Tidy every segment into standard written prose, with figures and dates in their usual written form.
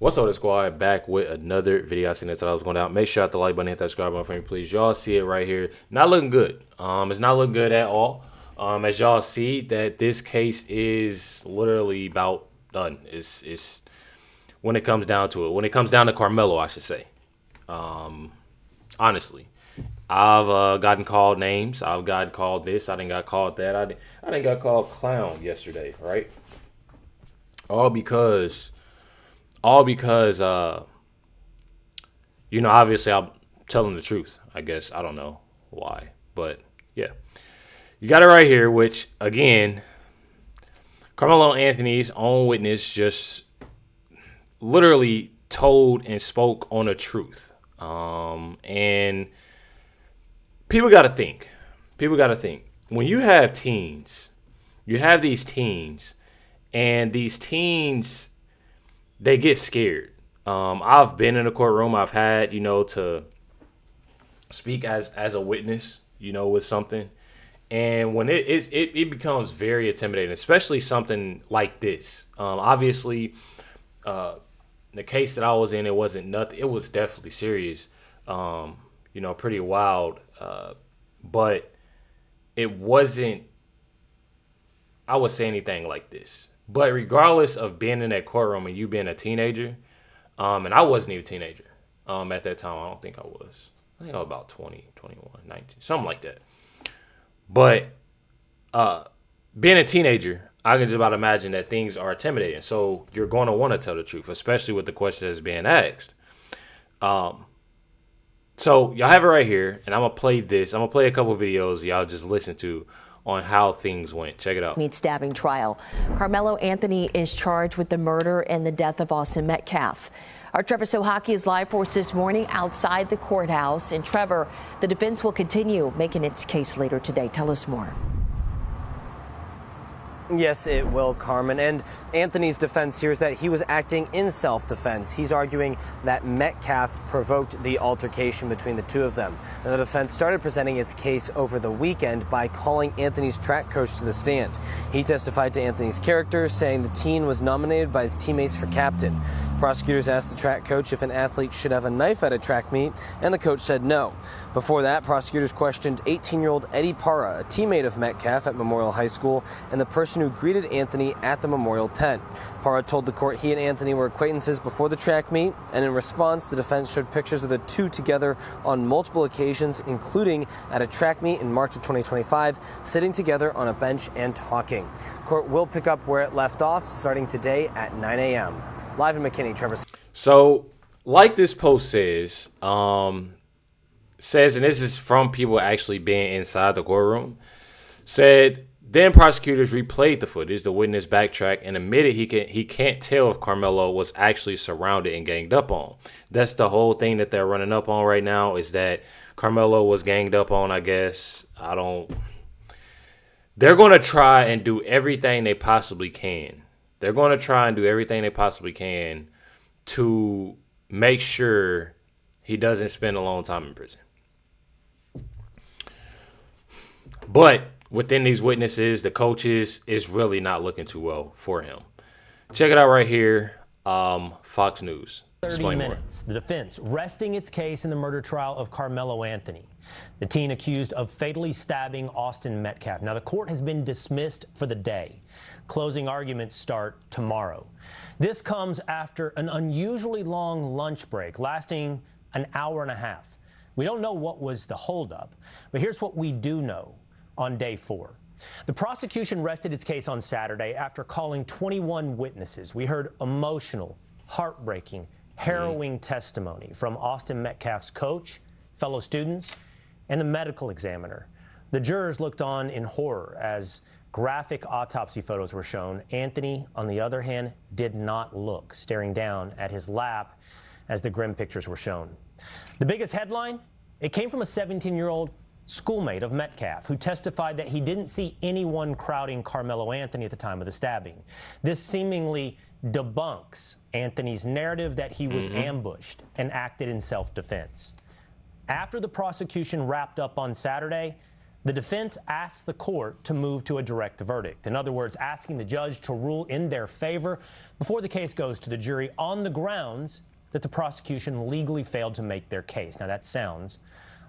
What's up, the squad? Back with another video. I seen that I was going out. Make sure you hit the like button, hit that subscribe button for me, please. Y'all see it right here. Not looking good. It's not looking good at all. As y'all see, that this case is literally about done. It's when it comes down to it. When it comes down to Karmelo, I should say. Honestly, I've gotten called names. I've gotten called this. I didn't got called that. I didn't got called clown yesterday, right? All because you know, obviously I'm telling the truth, I guess. I don't know why, but yeah. You got it right here, which, again, Carmelo Anthony's own witness just literally told and spoke on the truth. And people got to think. When you have teens, you have these teens, and these teens, they get scared. I've been in a courtroom. I've had, to speak as a witness, with something. And when it becomes very intimidating, especially something like this. Obviously, the case that I was in, it wasn't nothing. It was definitely serious, pretty wild. But it wasn't, I would say, anything like this. But regardless of being in that courtroom and you being a teenager, and I wasn't even a teenager at that time. I don't think I was. I think I was about 20, 21, 19, something like that. But being a teenager, I can just about imagine that things are intimidating. So you're going to want to tell the truth, especially with the question that's being asked. So y'all have it right here, and I'm going to play this. I'm going to play a couple videos y'all just listen to on how things went. Check it out. Stabbing trial. Carmelo Anthony is charged with the murder and the death of Austin Metcalf. Our Trevor Sohaki is live for us this morning outside the courthouse. And Trevor, the defense will continue making its case later today. Tell us more. Yes, it will, Carmen. And Anthony's defense here is that he was acting in self-defense. He's arguing that Metcalf provoked the altercation between the two of them. Now, the defense started presenting its case over the weekend by calling Anthony's track coach to the stand. He testified to Anthony's character, saying the teen was nominated by his teammates for captain. Prosecutors asked the track coach if an athlete should have a knife at a track meet, and the coach said no. Before that, prosecutors questioned 18-year-old Eddie Parra, a teammate of Metcalf at Memorial High School, and the person who greeted Anthony at the Memorial tent. Parra told the court he and Anthony were acquaintances before the track meet, and in response, the defense showed pictures of the two together on multiple occasions, including at a track meet in March of 2025, sitting together on a bench and talking. Court will pick up where it left off, starting today at 9 a.m. Live in McKinney, Trevor. So, like this post says, and this is from people actually being inside the courtroom, said then prosecutors replayed the footage. The witness backtracked and admitted he can't tell if Carmelo was actually surrounded and ganged up on. That's the whole thing that they're running up on right now, is that Carmelo was ganged up on, I guess. They're going to try and do everything they possibly can. They're going to try and do everything they possibly can to make sure he doesn't spend a long time in prison. But within these witnesses, the coaches, is really not looking too well for him. Check it out right here. Fox News. 30 minutes. The defense resting its case in the murder trial of Carmelo Anthony, the teen accused of fatally stabbing Austin Metcalf. Now, the court has been dismissed for the day. Closing arguments start tomorrow. This comes after an unusually long lunch break lasting an hour and a half. We don't know what was the holdup, but here's what we do know on day 4. The prosecution rested its case on Saturday after calling 21 witnesses. We heard emotional, heartbreaking, harrowing testimony from Austin Metcalf's coach, fellow students, and the medical examiner. The jurors looked on in horror as graphic autopsy photos were shown. Anthony, on the other hand, did not look, staring down at his lap as the grim pictures were shown. The biggest headline? It came from a 17-year-old schoolmate of Metcalf who testified that he didn't see anyone crowding Carmelo Anthony at the time of the stabbing. This seemingly debunks Anthony's narrative that he was ambushed and acted in self-defense. After the prosecution wrapped up on Saturday, The defense asked the court to move to a direct verdict. In other words, asking the judge to rule in their favor before the case goes to the jury on the grounds that the prosecution legally failed to make their case. Now, that sounds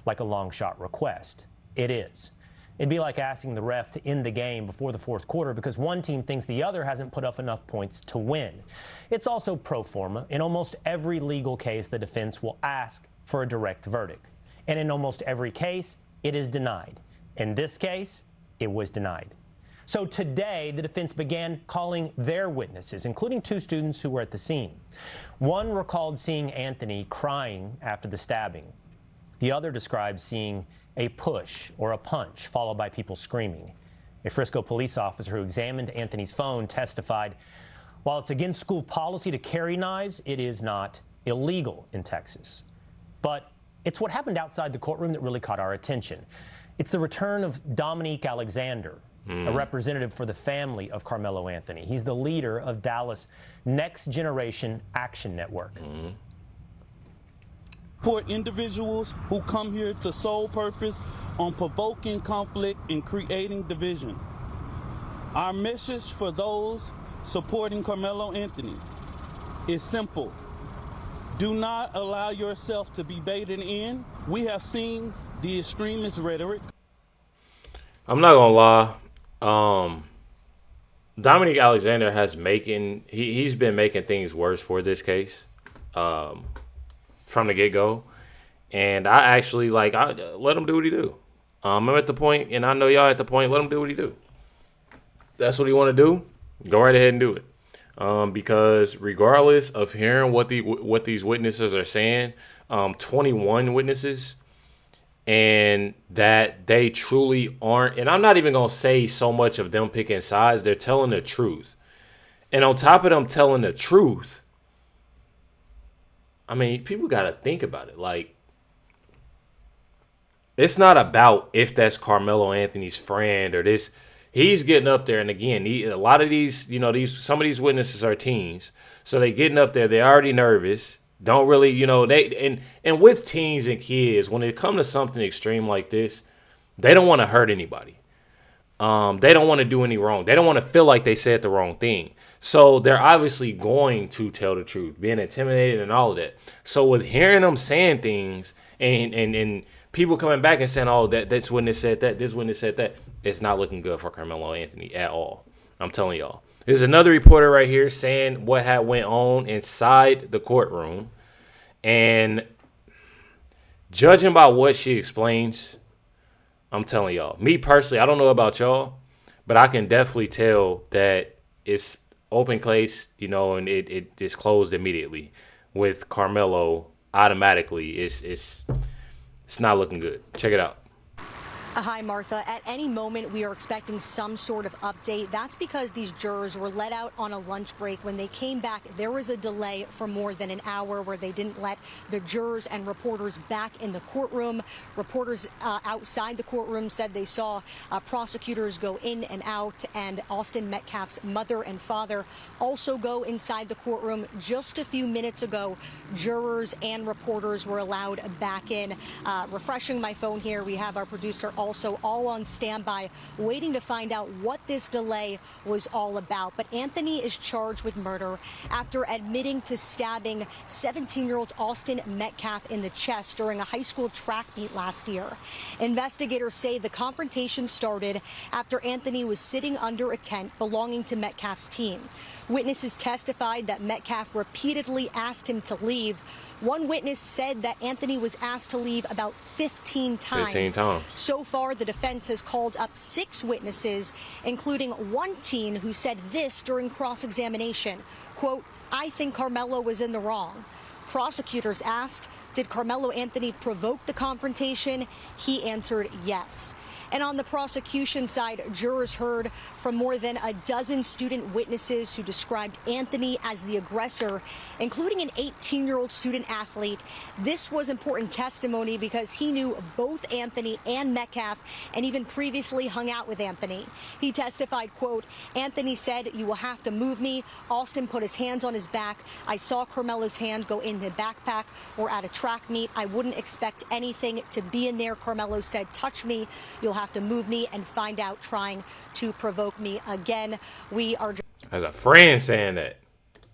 like a long shot request. It is. It'd be like asking the ref to end the game before the fourth quarter because one team thinks the other hasn't put up enough points to win. It's also pro forma. In almost every legal case, the defense will ask for a direct verdict. And in almost every case, it is denied. In this case, it was denied. So today, the defense began calling their witnesses, including 2 students who were at the scene. One recalled seeing Anthony crying after the stabbing. The other described seeing a push or a punch followed by people screaming. A Frisco police officer who examined Anthony's phone testified, while it's against school policy to carry knives, it is not illegal in Texas. But it's what happened outside the courtroom that really caught our attention. It's the return of Dominique Alexander, a representative for the family of Karmelo Anthony. He's the leader of Dallas' Next Generation Action Network. Support individuals who come here to sole purpose on provoking conflict and creating division. Our message for those supporting Karmelo Anthony is simple. Do not allow yourself to be baited in. We have seen the extremist rhetoric. I'm not gonna lie. Dominique Alexander has he's been making things worse for this case from the get-go. And I actually I let him do what he do. I'm at the point, and I know y'all at the point, let him do what he do. That's what he want to do. Go right ahead and do it. Because regardless of hearing what these witnesses are saying, 21 witnesses, and that they truly aren't, and I'm not even going to say so much of them picking sides, they're telling the truth. And on top of them telling the truth, I mean, people got to think about it. Like, it's not about if that's Karmelo Anthony's friend or this. He's getting up there, and again, a lot of these, some of these witnesses are teens, so they getting up there. They're already nervous. Don't really, and with teens and kids, when it comes to something extreme like this, they don't want to hurt anybody. They don't want to do any wrong. They don't want to feel like they said the wrong thing. So they're obviously going to tell the truth, being intimidated and all of that. So with hearing them saying things and people coming back and saying, oh, this witness said that, this witness said that, it's not looking good for Karmelo Anthony at all. I'm telling y'all. There's another reporter right here saying what had went on inside the courtroom. And judging by what she explains, I'm telling y'all, me personally, I don't know about y'all, but I can definitely tell that it's open case, and it is closed immediately with Karmelo automatically. It's not looking good. Check it out. Hi, Martha. At any moment, we are expecting some sort of update. That's because these jurors were let out on a lunch break. When they came back, there was a delay for more than an hour where they didn't let the jurors and reporters back in the courtroom. Reporters outside the courtroom said they saw prosecutors go in and out, and Austin Metcalf's mother and father also go inside the courtroom. Just a few minutes ago, jurors and reporters were allowed back in. Refreshing my phone here, we have our producer also all on standby, waiting to find out what this delay was all about. But Anthony is charged with murder after admitting to stabbing 17-year-old Austin Metcalf in the chest during a high school track meet last year. Investigators say the confrontation started after Anthony was sitting under a tent belonging to Metcalf's team. Witnesses testified that Metcalf repeatedly asked him to leave. One witness said that Anthony was asked to leave about 15 times. 15 times. So far, the defense has called up 6 witnesses, including one teen who said this during cross-examination, quote, "I think Karmelo was in the wrong." Prosecutors asked, did Karmelo Anthony provoke the confrontation? He answered yes. And on the prosecution side, jurors heard from more than a dozen student witnesses who described Anthony as the aggressor, including an 18-year-old student athlete. This was important testimony because he knew both Anthony and Metcalf and even previously hung out with Anthony. He testified, quote, "Anthony said, 'You will have to move me.' Austin put his hands on his back. I saw Karmelo's hand go in the backpack. We're at a track meet. I wouldn't expect anything to be in there. Karmelo said, 'Touch me. You'll have to move me and find out, trying to provoke me again. We are as a friend saying that.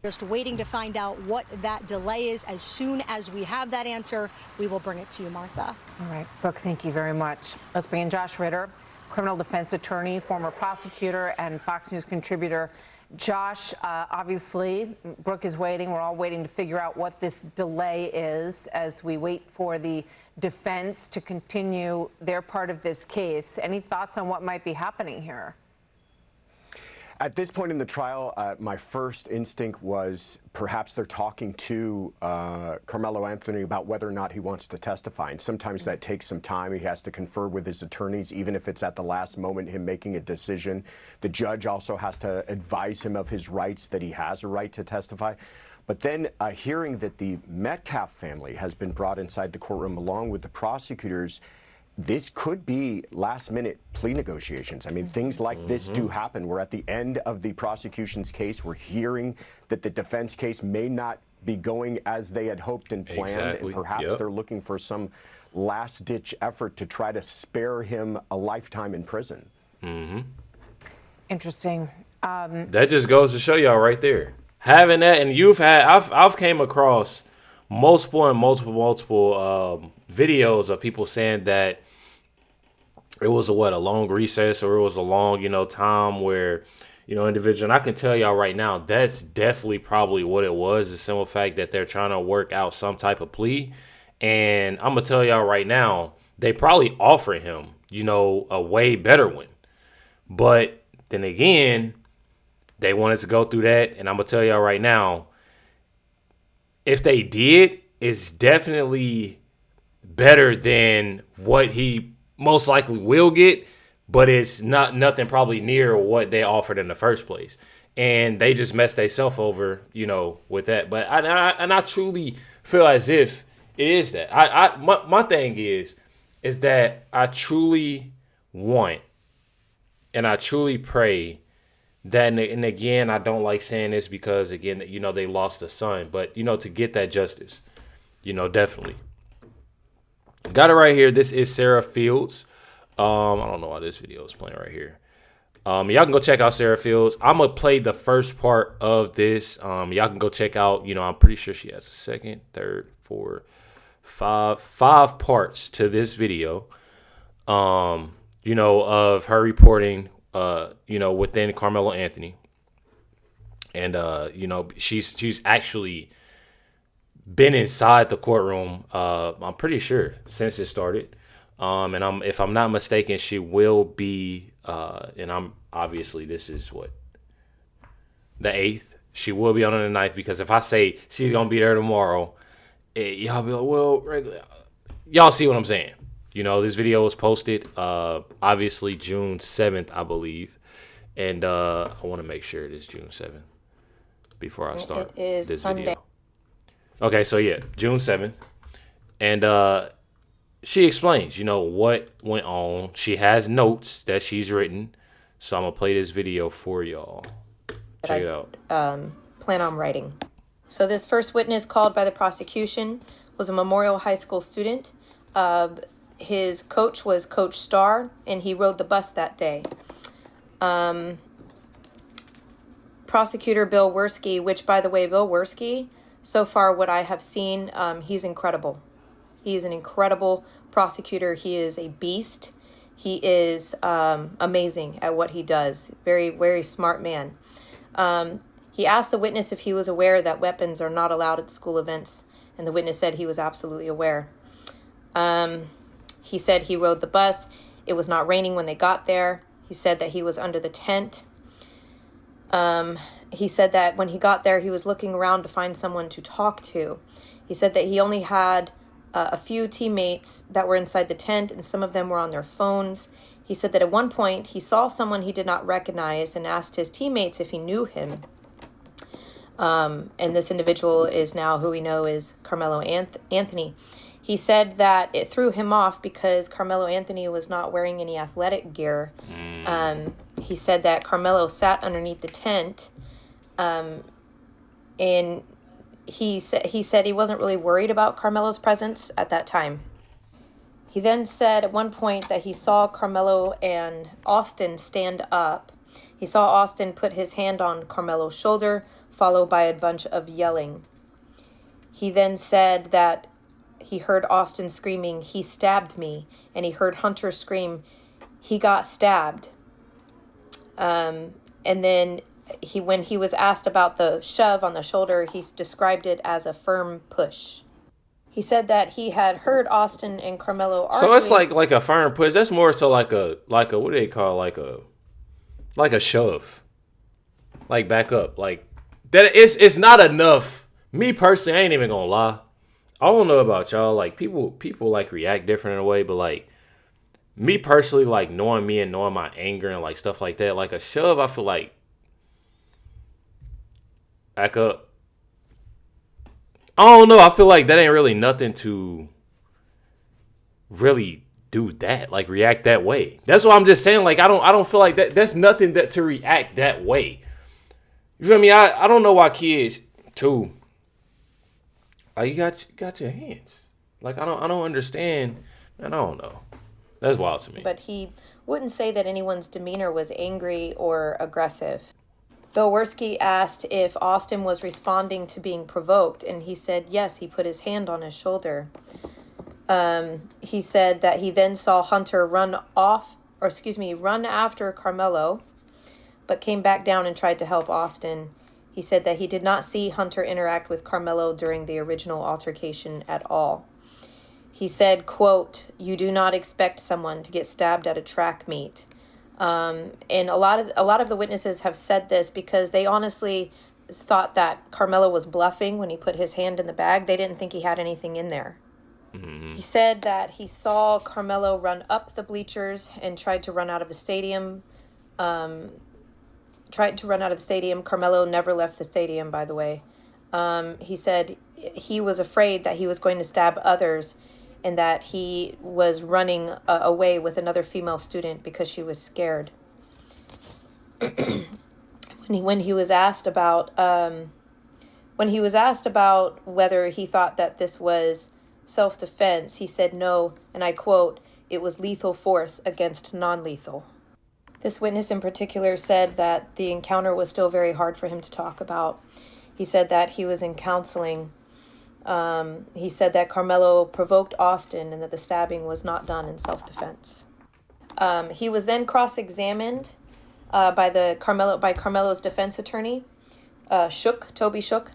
Just waiting to find out what that delay is. As soon as we have that answer, we will bring it to you, Martha. All right, Brooke, thank you very much. Let's bring in Josh Ritter, criminal defense attorney, former prosecutor, and Fox News contributor. Josh, obviously, Brooke is waiting. We're all waiting to figure out what this delay is as we wait for the defense to continue their part of this case. Any thoughts on what might be happening here? At this point in the trial, my first instinct was perhaps they're talking to Karmelo Anthony about whether or not he wants to testify. And sometimes that takes some time. He has to confer with his attorneys, even if it's at the last moment, him making a decision. The judge also has to advise him of his rights, that he has a right to testify. But then hearing that the Metcalf family has been brought inside the courtroom along with the prosecutors, this could be last-minute plea negotiations. I mean, things like this do happen. We're at the end of the prosecution's case. We're hearing that the defense case may not be going as they had hoped and planned. Exactly. And perhaps they're looking for some last-ditch effort to try to spare him a lifetime in prison. Interesting. That just goes to show y'all right there. Having that, and I've came across multiple videos of people saying that it was a long recess, or it was a long, time where, individual, and I can tell y'all right now, that's definitely probably what it was. The simple fact that they're trying to work out some type of plea. And I'm going to tell y'all right now, they probably offer him, a way better one. But then again, they wanted to go through that. And I'm going to tell y'all right now, if they did, it's definitely better than what he most likely will get, but it's nothing probably near what they offered in the first place. And they just messed themselves over, with that. But I truly feel as if it is that. My thing is that I truly want and I truly pray that, and again, I don't like saying this because, again, they lost a son, but, to get that justice, definitely. Got it right here. This is Sarah Fields. I don't know why this video is playing right here. Y'all can go check out Sarah Fields. I'm going to play the first part of this. Y'all can go check out, I'm pretty sure she has a second, third, fourth, five parts to this video, of her reporting, within Karmelo Anthony. And, she's actually been inside the courtroom, I'm pretty sure, since it started. And if I'm not mistaken, she will be, and I'm obviously, this is the 8th. She will be on the 9th, because if I say she's going to be there tomorrow, y'all be like, well, y'all see what I'm saying. This video was posted, obviously June 7th, I believe. And I want to make sure it is June 7th before I start it is this Sunday. video. Okay, so yeah, June 7th. And she explains, what went on. She has notes that she's written. So I'm going to play this video for y'all. Check it out. Plan on writing. So this first witness called by the prosecution was a Memorial High School student. His coach was Coach Starr, and he rode the bus that day. Prosecutor Bill Werski, which, by the way, Bill Werski, so far what I have seen, he's incredible. He is an incredible prosecutor. He is a beast. He is amazing at what he does. Very, very smart man. He asked the witness if he was aware that weapons are not allowed at school events, and the witness said he was absolutely aware. He said he rode the bus. It was not raining when they got there. He said that he was under the tent. He said that when he got there, he was looking around to find someone to talk to. He said that he only had a few teammates that were inside the tent, and some of them were on their phones. He said that at one point he saw someone he did not recognize and asked his teammates if he knew him. And this individual is now who we know is Karmelo Anthony. He said that it threw him off because Karmelo Anthony was not wearing any athletic gear. He said that Karmelo sat underneath the tent, and he said he wasn't really worried about Karmelo's presence at that time. He then said at one point that he saw Karmelo and Austin stand up. He saw Austin put his hand on Karmelo's shoulder, followed by a bunch of yelling. He then said that he heard Austin screaming, "He stabbed me," and he heard Hunter scream, "He got stabbed." And then when he was asked about the shove on the shoulder, he described it as a firm push. He said that he had heard Austin and Karmelo arguing. So it's like a firm push. That's more so like a what do they call like a shove, like back up, like that. It's not enough. Me personally, I ain't even gonna lie. I don't know about y'all. Like people like react different in a way, but like me personally, like knowing me and knowing my anger and like stuff like that, like a shove, I feel like back up. I don't know. I feel like that ain't really nothing to really do that, like react that way. That's what I'm just saying. Like I don't feel like that's nothing that to react that way. You feel me? I don't know why kids too. Like you got your hands. Like I don't understand. And I don't know. That's wild to me. But he wouldn't say that anyone's demeanor was angry or aggressive. Bill Werski asked if Austin was responding to being provoked, and he said yes, he put his hand on his shoulder. He said that he then saw Hunter run after Karmelo, but came back down and tried to help Austin. He said that he did not see Hunter interact with Karmelo during the original altercation at all. He said, quote, "You do not expect someone to get stabbed at a track meet." And a lot of the witnesses have said this because they honestly thought that Karmelo was bluffing when he put his hand in the bag. They didn't think he had anything in there. Mm-hmm. He said that he saw Karmelo run up the bleachers and tried to run out of the stadium. Karmelo never left the stadium, by the way. He said he was afraid that he was going to stab others and that he was running away with another female student because she was scared. When he was asked about whether he thought that this was self-defense, he said no, and I quote, "It was lethal force against non-lethal." This witness in particular said that the encounter was still very hard for him to talk about. He said that he was in counseling. He said that Karmelo provoked Austin and that the stabbing was not done in self-defense. He was then cross-examined by Karmelo's defense attorney, Toby Shook,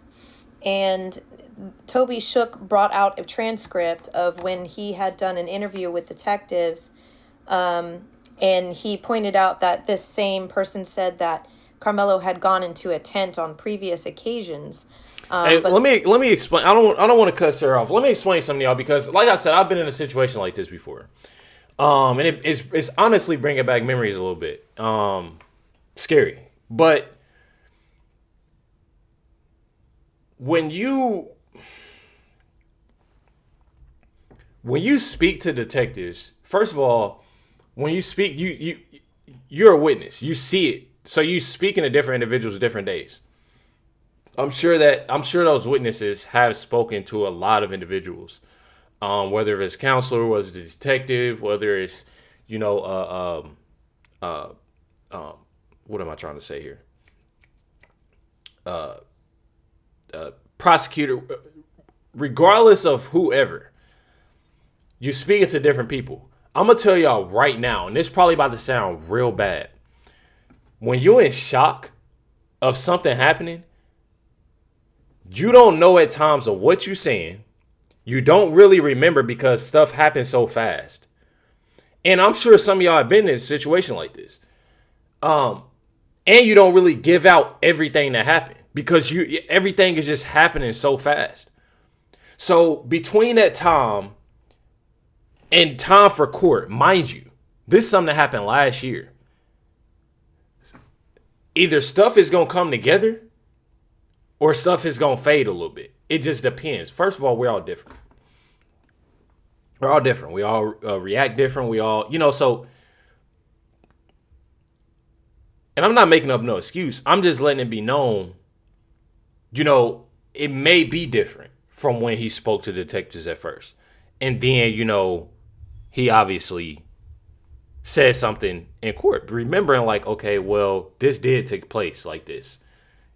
and Toby Shook brought out a transcript of when he had done an interview with detectives, and he pointed out that this same person said that Karmelo had gone into a tent on previous occasions. Hey, let me explain. I don't want to cut Sarah off. Let me explain something to y'all because, like I said, I've been in a situation like this before, and it's honestly bringing back memories a little bit. Scary, but when you speak to detectives, first of all, when you speak, you're a witness. You see it, so you speaking to different individuals different days. I'm sure those witnesses have spoken to a lot of individuals, whether it's counselor, whether it's detective, whether it's what am I trying to say here? Prosecutor, regardless of whoever, you speaking to different people. I'm gonna tell y'all right now, and this is probably about to sound real bad. When you're in shock of something happening, you don't know at times of what you're saying. You don't really remember because stuff happens so fast. And I'm sure some of y'all have been in a situation like this. And you don't really give out everything that happened because everything is just happening so fast. So between that time and time for court, mind you, this is something that happened last year. Either stuff is going to come together or stuff is going to fade a little bit. It just depends. First of all, we're all different. We're all different. We all react different. We all, so. And I'm not making up no excuse. I'm just letting it be known, it may be different from when he spoke to detectives at first. And then, he obviously said something in court, remembering like, okay, well, this did take place like this.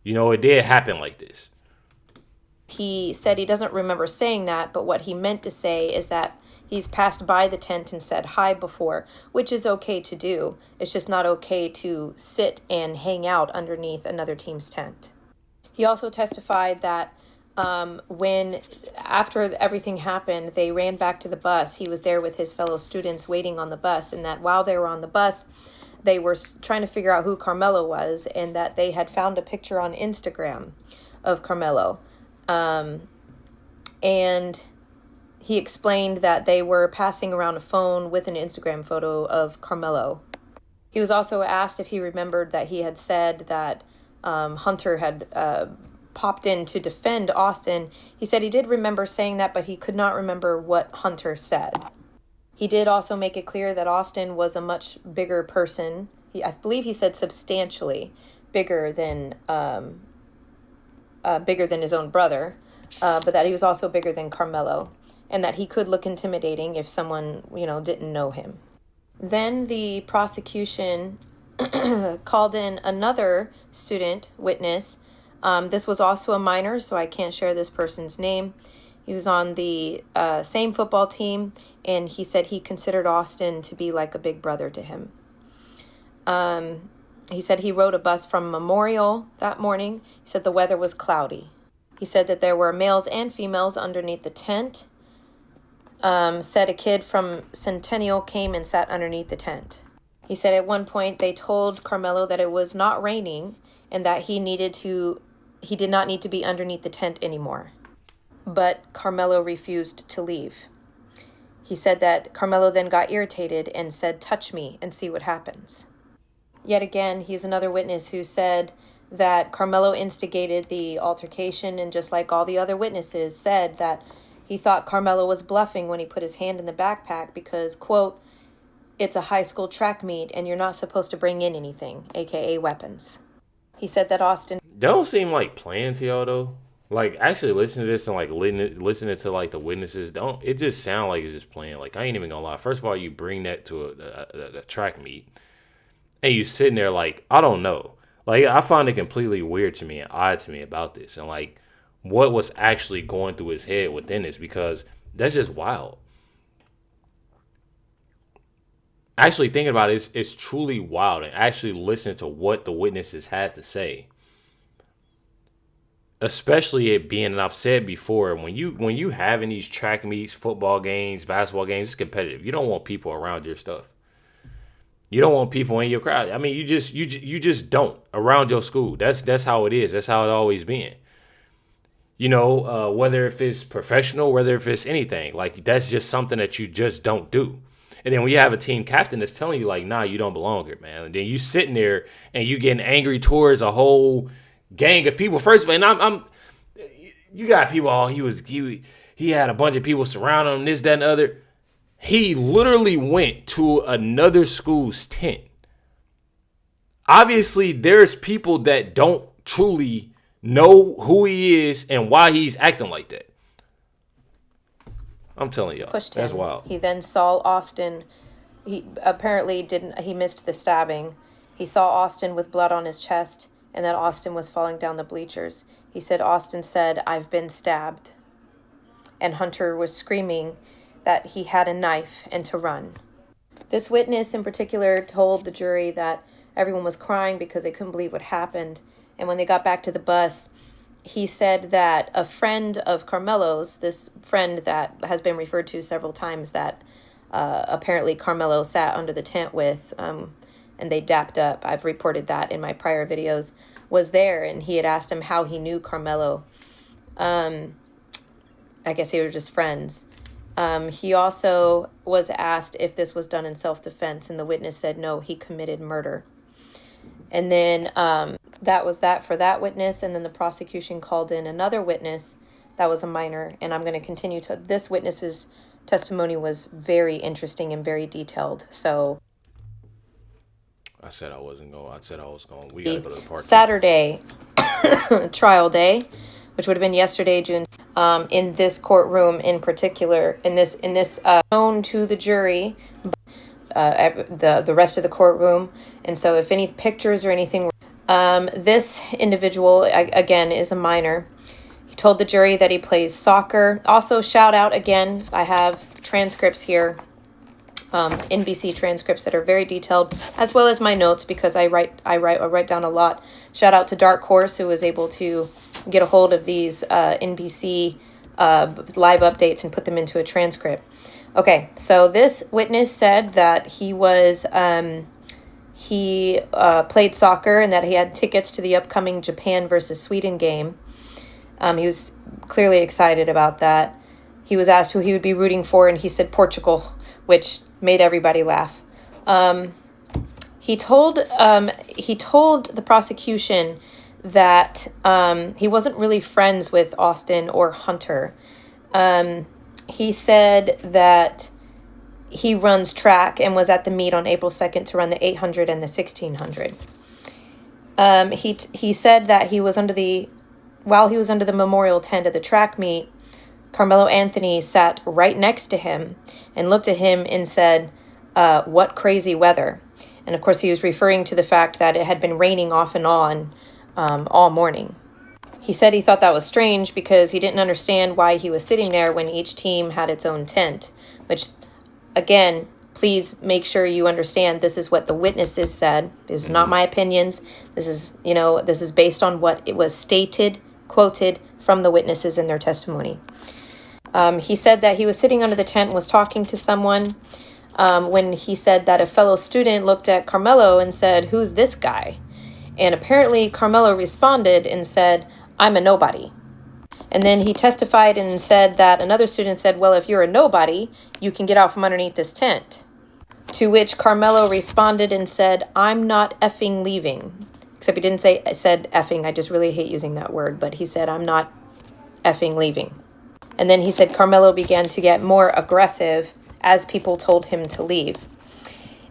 You know, it did happen like this. He said he doesn't remember saying that, but what he meant to say is that he's passed by the tent and said hi before, which is okay to do. It's just not okay to sit and hang out underneath another team's tent. He also testified that when, after everything happened, they ran back to the bus, he was there with his fellow students waiting on the bus, and that while they were on the bus, they were trying to figure out who Karmelo was, and that they had found a picture on Instagram of Karmelo. And he explained that they were passing around a phone with an Instagram photo of Karmelo. He was also asked if he remembered that he had said that Hunter had popped in to defend Austin. He said he did remember saying that, but he could not remember what Hunter said. He did also make it clear that Austin was a much bigger person. I believe he said substantially bigger than his own brother, but that he was also bigger than Karmelo, and that he could look intimidating if someone, didn't know him. Then the prosecution called in another student witness. This was also a minor, so I can't share this person's name. He was on the same football team, and he said he considered Austin to be like a big brother to him. He said he rode a bus from Memorial that morning. He said the weather was cloudy. He said that there were males and females underneath the tent. Said a kid from Centennial came and sat underneath the tent. He said at one point they told Karmelo that it was not raining and that he did not need to be underneath the tent anymore. But Karmelo refused to leave. He said that Karmelo then got irritated and said, "Touch me and see what happens." Yet again, he's another witness who said that Karmelo instigated the altercation, and just like all the other witnesses, said that he thought Karmelo was bluffing when he put his hand in the backpack because, quote, "It's a high school track meet and you're not supposed to bring in anything, aka weapons." He said that Austin... They don't seem like playing to y'all, though. Like, actually listening to this and, like, listening to, like, the witnesses, it just sound like it's just playing. Like, I ain't even gonna lie. First of all, you bring that to a track meet, and you sitting there like, I don't know. Like, I find it completely weird to me and odd to me about this. And, like, what was actually going through his head within this, because that's just wild. Actually thinking about it, it's truly wild, and actually listening to what the witnesses had to say. Especially it being, and I've said before, when you having these track meets, football games, basketball games, it's competitive. You don't want people around your stuff. You don't want people in your crowd. I mean, you just don't around your school. That's how it is. That's how it always been. Whether if it's professional, whether if it's anything, like that's just something that you just don't do. And then when you have a team captain that's telling you like, nah, you don't belong here, man. And then you sitting there and you getting angry towards a whole gang of people. First of all, and you got people. He had a bunch of people surrounding him, this, that, and the other. He literally went to another school's tent. Obviously, there's people that don't truly know who he is and why he's acting like that. I'm telling y'all, pushed him. That's wild. He then saw Austin. He apparently he missed the stabbing. He saw Austin with blood on his chest, and that Austin was falling down the bleachers. He said Austin said, "I've been stabbed." And Hunter was screaming that he had a knife and to run. This witness in particular told the jury that everyone was crying because they couldn't believe what happened. And when they got back to the bus, he said that a friend of Karmelo's, this friend that has been referred to several times that apparently Karmelo sat under the tent with, and they dapped up, I've reported that in my prior videos, was there, and he had asked him how he knew Karmelo. I guess they were just friends. He also was asked if this was done in self-defense, and the witness said no, he committed murder. And then that was that for that witness, and then the prosecution called in another witness that was a minor, and I'm going to continue to... This witness's testimony was very interesting and very detailed, so... I said I wasn't going. I said I was going. We got to go to the park. Saturday, trial day, which would have been yesterday, June. in this courtroom in particular, in this known to the jury, the rest of the courtroom. And so if any pictures or anything, this individual, again, is a minor. He told the jury that he plays soccer. Also, shout out again, I have transcripts here, NBC transcripts that are very detailed, as well as my notes, because I write down a lot. Shout out to Dark Horse, who was able to get a hold of these NBC live updates and put them into a transcript. Okay, so this witness said that he played soccer and that he had tickets to the upcoming Japan versus Sweden game. He was clearly excited about that. He was asked who he would be rooting for, and he said Portugal, which made everybody laugh. He told the prosecution that he wasn't really friends with Austin or Hunter. He said that he runs track and was at the meet on April 2nd to run the 800 and the 1600. He said that while he was under the memorial tent at the track meet, Karmelo Anthony sat right next to him and looked at him and said, "What crazy weather." And of course, he was referring to the fact that it had been raining off and on all morning. He said he thought that was strange because he didn't understand why he was sitting there when each team had its own tent, which, again, please make sure you understand this is what the witnesses said. This is not my opinions. This is based on what it was stated, quoted from the witnesses in their testimony. He said that he was sitting under the tent and was talking to someone when he said that a fellow student looked at Karmelo and said, "Who's this guy?" And apparently Karmelo responded and said, "I'm a nobody." And then he testified and said that another student said, "Well, if you're a nobody, you can get out from underneath this tent." To which Karmelo responded and said, "I'm not effing leaving." Except he didn't said effing. I just really hate using that word. But he said, "I'm not effing leaving." And then he said Karmelo began to get more aggressive as people told him to leave.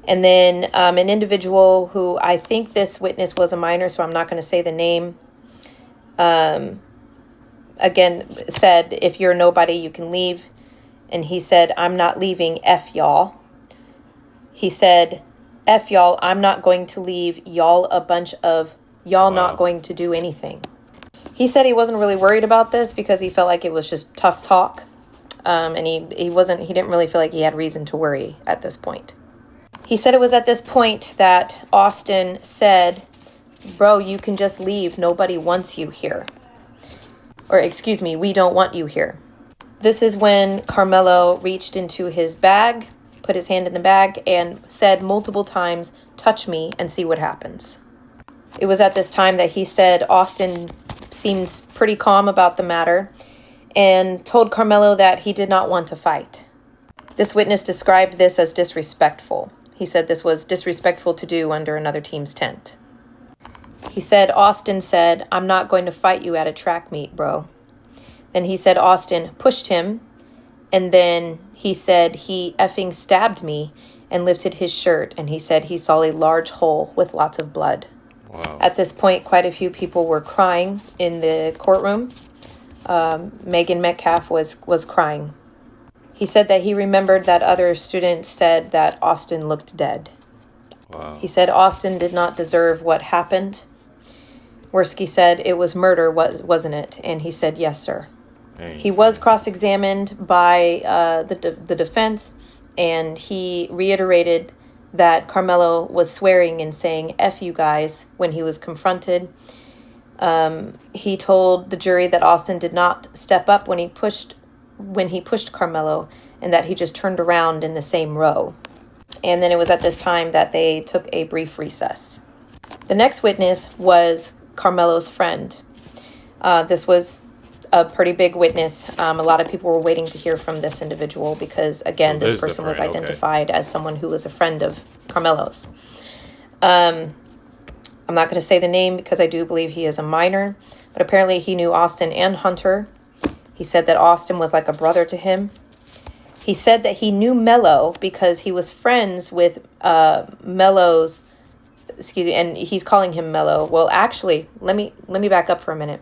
And then an individual who, I think this witness was a minor, so I'm not going to say the name, again said, "If you're nobody, you can leave." And he said, "I'm not leaving, F y'all." He said, "F y'all, I'm not going to leave, y'all a bunch of y'all not going to do anything." He said he wasn't really worried about this because he felt like it was just tough talk. And he didn't really feel like he had reason to worry at this point. He said it was at this point that Austin said, "Bro, you can just leave. Nobody wants you here." Or, excuse me, "We don't want you here." This is when Karmelo reached into his bag, put his hand in the bag, and said multiple times, "Touch me and see what happens." It was at this time that he said Austin seemed pretty calm about the matter and told Karmelo that he did not want to fight. This witness described this as disrespectful. He said this was disrespectful to do under another team's tent. He said Austin said, "I'm not going to fight you at a track meet, bro." Then he said Austin pushed him, and then he said he effing stabbed me and lifted his shirt, and he said he saw a large hole with lots of blood. Wow. At this point, quite a few people were crying in the courtroom. Megan Metcalf was crying. He said that he remembered that other students said that Austin looked dead. Wow. He said Austin did not deserve what happened. Worski said it was murder, wasn't it? And he said, "Yes, sir." Hey. He was cross-examined by the defense, and he reiterated that Karmelo was swearing and saying "F you guys" when he was confronted. He told the jury that Austin did not step up when he pushed Karmelo, and that he just turned around in the same row. And then it was at this time that they took a brief recess. The next witness was Karmelo's friend. This was a pretty big witness. A lot of people were waiting to hear from this individual because, again, this person was identified as someone who was a friend of Karmelo's. I'm not going to say the name because I do believe he is a minor, but apparently he knew Austin and Hunter. He said that Austin was like a brother to him. He said that he knew Mello because he was friends with Mello's, and he's calling him Mello. Well, actually, let me back up for a minute.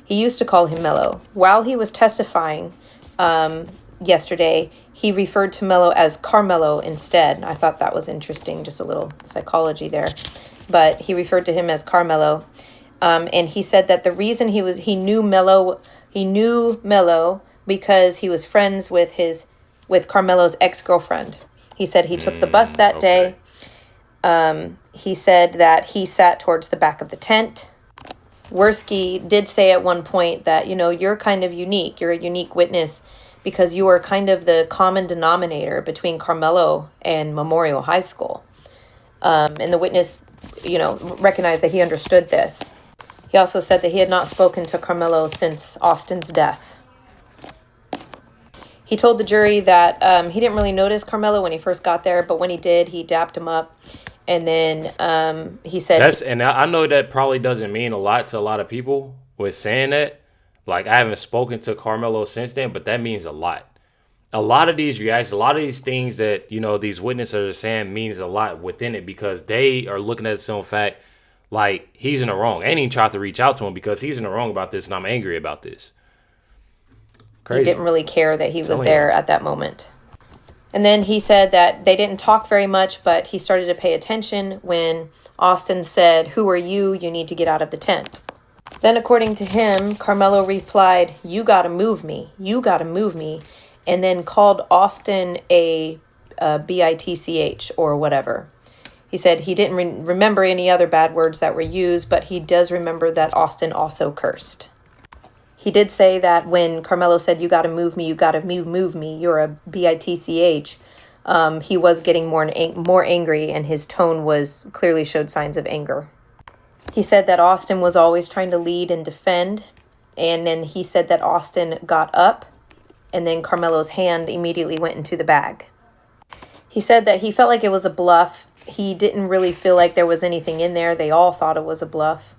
He used to call him Mello. While he was testifying yesterday, he referred to Mello as Karmelo instead. I thought that was interesting, just a little psychology there. But he referred to him as Karmelo. And he said that the reason he knew Mello because he was friends with Karmelo's ex-girlfriend. He said he took the bus that day. He said that he sat towards the back of the tent. Worski did say at one point that, you're kind of unique. You're a unique witness because you are kind of the common denominator between Karmelo and Memorial High School. And the witness, recognized that he understood this. He also said that he had not spoken to Karmelo since Austin's death. He told the jury that he didn't really notice Karmelo when he first got there, but when he did, he dapped him up. And then he said... I know that probably doesn't mean a lot to a lot of people with saying that. Like, I haven't spoken to Karmelo since then, but that means a lot. A lot of these reactions, a lot of these things that, these witnesses are saying means a lot within it because they are looking at the simple fact, like, he's in the wrong. I ain't even tried to reach out to him because he's in the wrong about this, and I'm angry about this. Crazy. He didn't really care that he was there at that moment. And then he said that they didn't talk very much, but he started to pay attention when Austin said, "Who are you? You need to get out of the tent." Then, according to him, Karmelo replied, "You gotta move me. You gotta move me." And then called Austin a bitch or whatever. He said he didn't remember any other bad words that were used, but he does remember that Austin also cursed. He did say that when Karmelo said, "You gotta move me, you gotta move me, you're a bitch," he was getting more angry, and his tone clearly showed signs of anger. He said that Austin was always trying to lead and defend, and then he said that Austin got up, and then Karmelo's hand immediately went into the bag. He said that he felt like it was a bluff. He didn't really feel like there was anything in there. They all thought it was a bluff.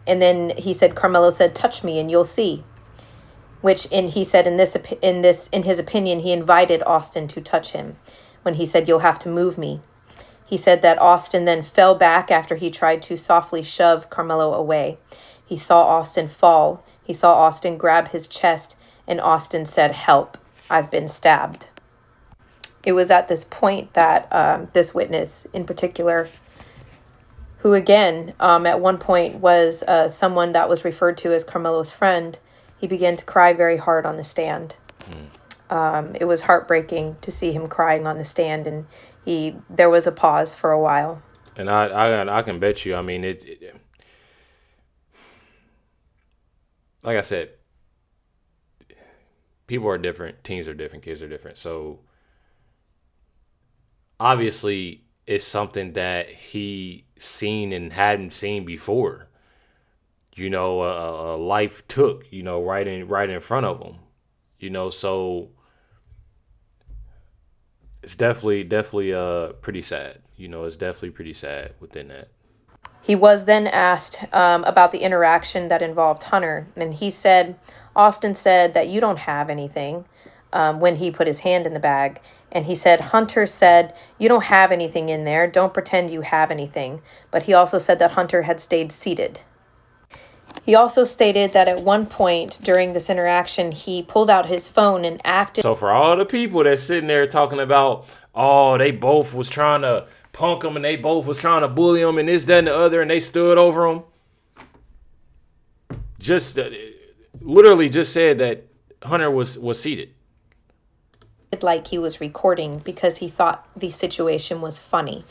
And then he said, Karmelo said, "Touch me and you'll see." He said in his opinion, he invited Austin to touch him when he said, "You'll have to move me." He said that Austin then fell back after he tried to softly shove Karmelo away. He saw Austin fall. He saw Austin grab his chest, and Austin said, "Help, I've been stabbed." It was at this point that this witness in particular, who again, at one point was someone that was referred to as Karmelo's friend, he began to cry very hard on the stand. It was heartbreaking to see him crying on the stand, and there was a pause for a while. And I can bet you, I mean, it like I said, people are different, teens are different, kids are different. So obviously it's something that he seen and hadn't seen before. Life took, right in front of him. So it's definitely pretty sad. It's definitely pretty sad within that. He was then asked about the interaction that involved Hunter, and Austin said that you don't have anything when he put his hand in the bag. And he said, Hunter said, "You don't have anything in there. Don't pretend you have anything." But he also said that Hunter had stayed seated. He also stated that at one point during this interaction, he pulled out his phone and acted. So for all the people that's sitting there talking about, they both was trying to punk him and they both was trying to bully him and this, that, and the other, and they stood over him. Just literally just said that Hunter was seated. Like he was recording because he thought the situation was funny.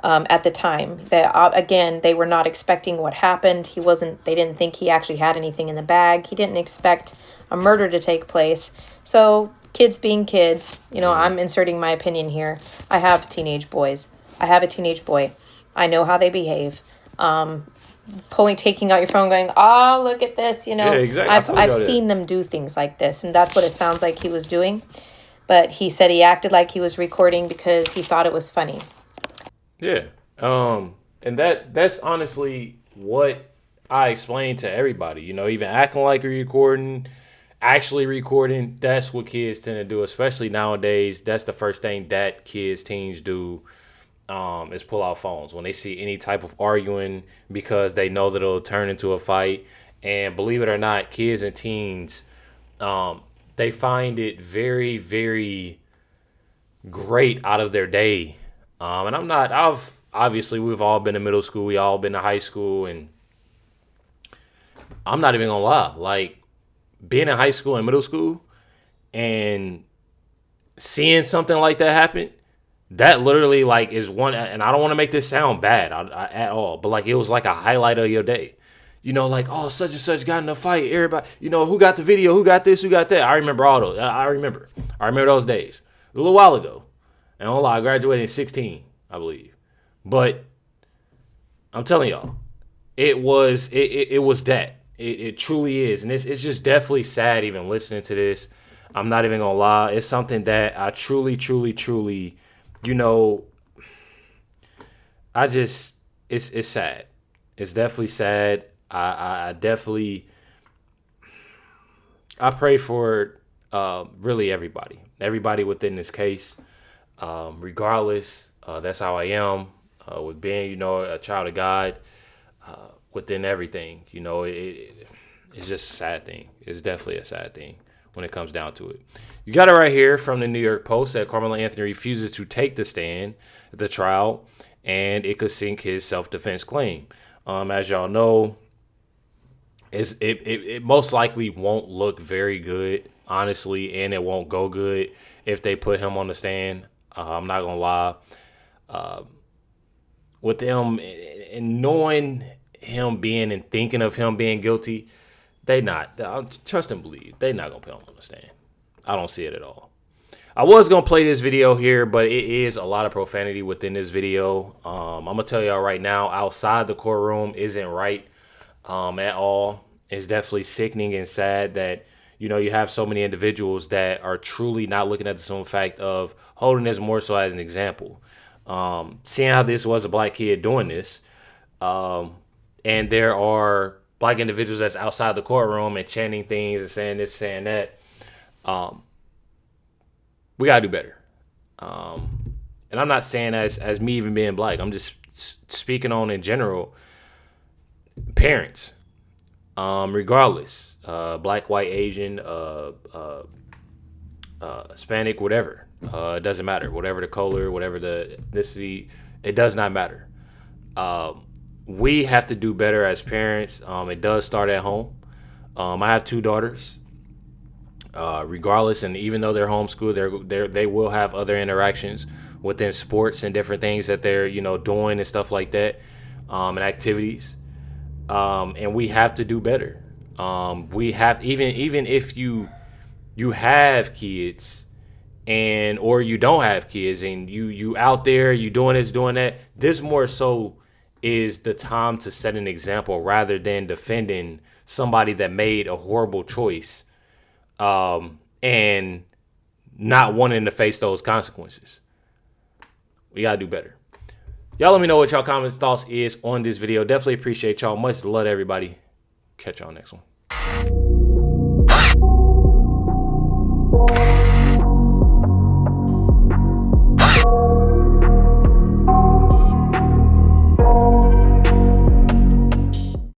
At the time, they were not expecting what happened. They didn't think he actually had anything in the bag. He didn't expect a murder to take place. So kids being kids, I'm inserting my opinion here. I have teenage boys. I have a teenage boy. I know how they behave. Taking out your phone, going, "Oh, look at this," Yeah, exactly. I've seen them do things like this, and that's what it sounds like he was doing. But he said he acted like he was recording because he thought it was funny. Yeah. And that's honestly what I explain to everybody. Even acting like you're recording, actually recording, that's what kids tend to do, especially nowadays. That's the first thing that teens do. is pull out phones when they see any type of arguing, because they know that it'll turn into a fight. And believe it or not, kids and teens, they find it very, very great out of their day. And obviously we've all been in middle school, we all been to high school, and I'm not even gonna lie, like being in high school and middle school and seeing something like that happen, that literally like is one, and I don't want to make this sound bad at all, but like it was like a highlight of your day. You know, like, oh, such and such got in a fight. Everybody, you know, who got the video, who got this, who got that. I remember all those. I remember those days. A little while ago. And don't lie, I graduated in 16, I believe. But I'm telling y'all, it was that. It truly is. And it's just definitely sad even listening to this. I'm not even gonna lie. It's something that I truly, you know, it's sad. It's definitely sad. I pray for really everybody within this case, regardless. That's how I am with being, you know, a child of God, within everything. You know, it's just a sad thing. It's definitely a sad thing when it comes down to it. You got it right here from the New York Post that Carmelo Anthony refuses to take the stand at the trial, and it could sink his self-defense claim. As y'all know, it most likely won't look very good, honestly, and it won't go good if they put him on the stand. I'm not gonna lie. With him and knowing him being and thinking of him being guilty, trust and believe, they not gonna put him on the stand. I don't see it at all. I was gonna play this video here, but it is a lot of profanity within this video. I'm gonna tell y'all right now, outside the courtroom isn't right at all. It's definitely sickening and sad that, you know, you have so many individuals that are truly not looking at the simple fact of holding this more so as an example. Seeing how this was a black kid doing this, and there are black individuals that's outside the courtroom and chanting things and saying this, saying that. We gotta do better. And I'm not saying as me even being black. I'm just speaking on in general. Parents, regardless, black, white, Asian, Hispanic, whatever. It doesn't matter. Whatever the color, whatever the ethnicity, it does not matter. We have to do better as parents. It does start at home. I have 2 daughters. Regardless, and even though they're homeschooled, they will have other interactions within sports and different things that they're, you know, doing and stuff like that, and activities. And we have to do better. We have, even if you have kids or you don't have kids and you out there, you doing this, doing that, this more so is the time to set an example rather than defending somebody that made a horrible choice, and not wanting to face those consequences. We gotta do better. Y'all let me know what y'all comments, thoughts is on this video. Definitely appreciate y'all. Much love to everybody. Catch y'all next one.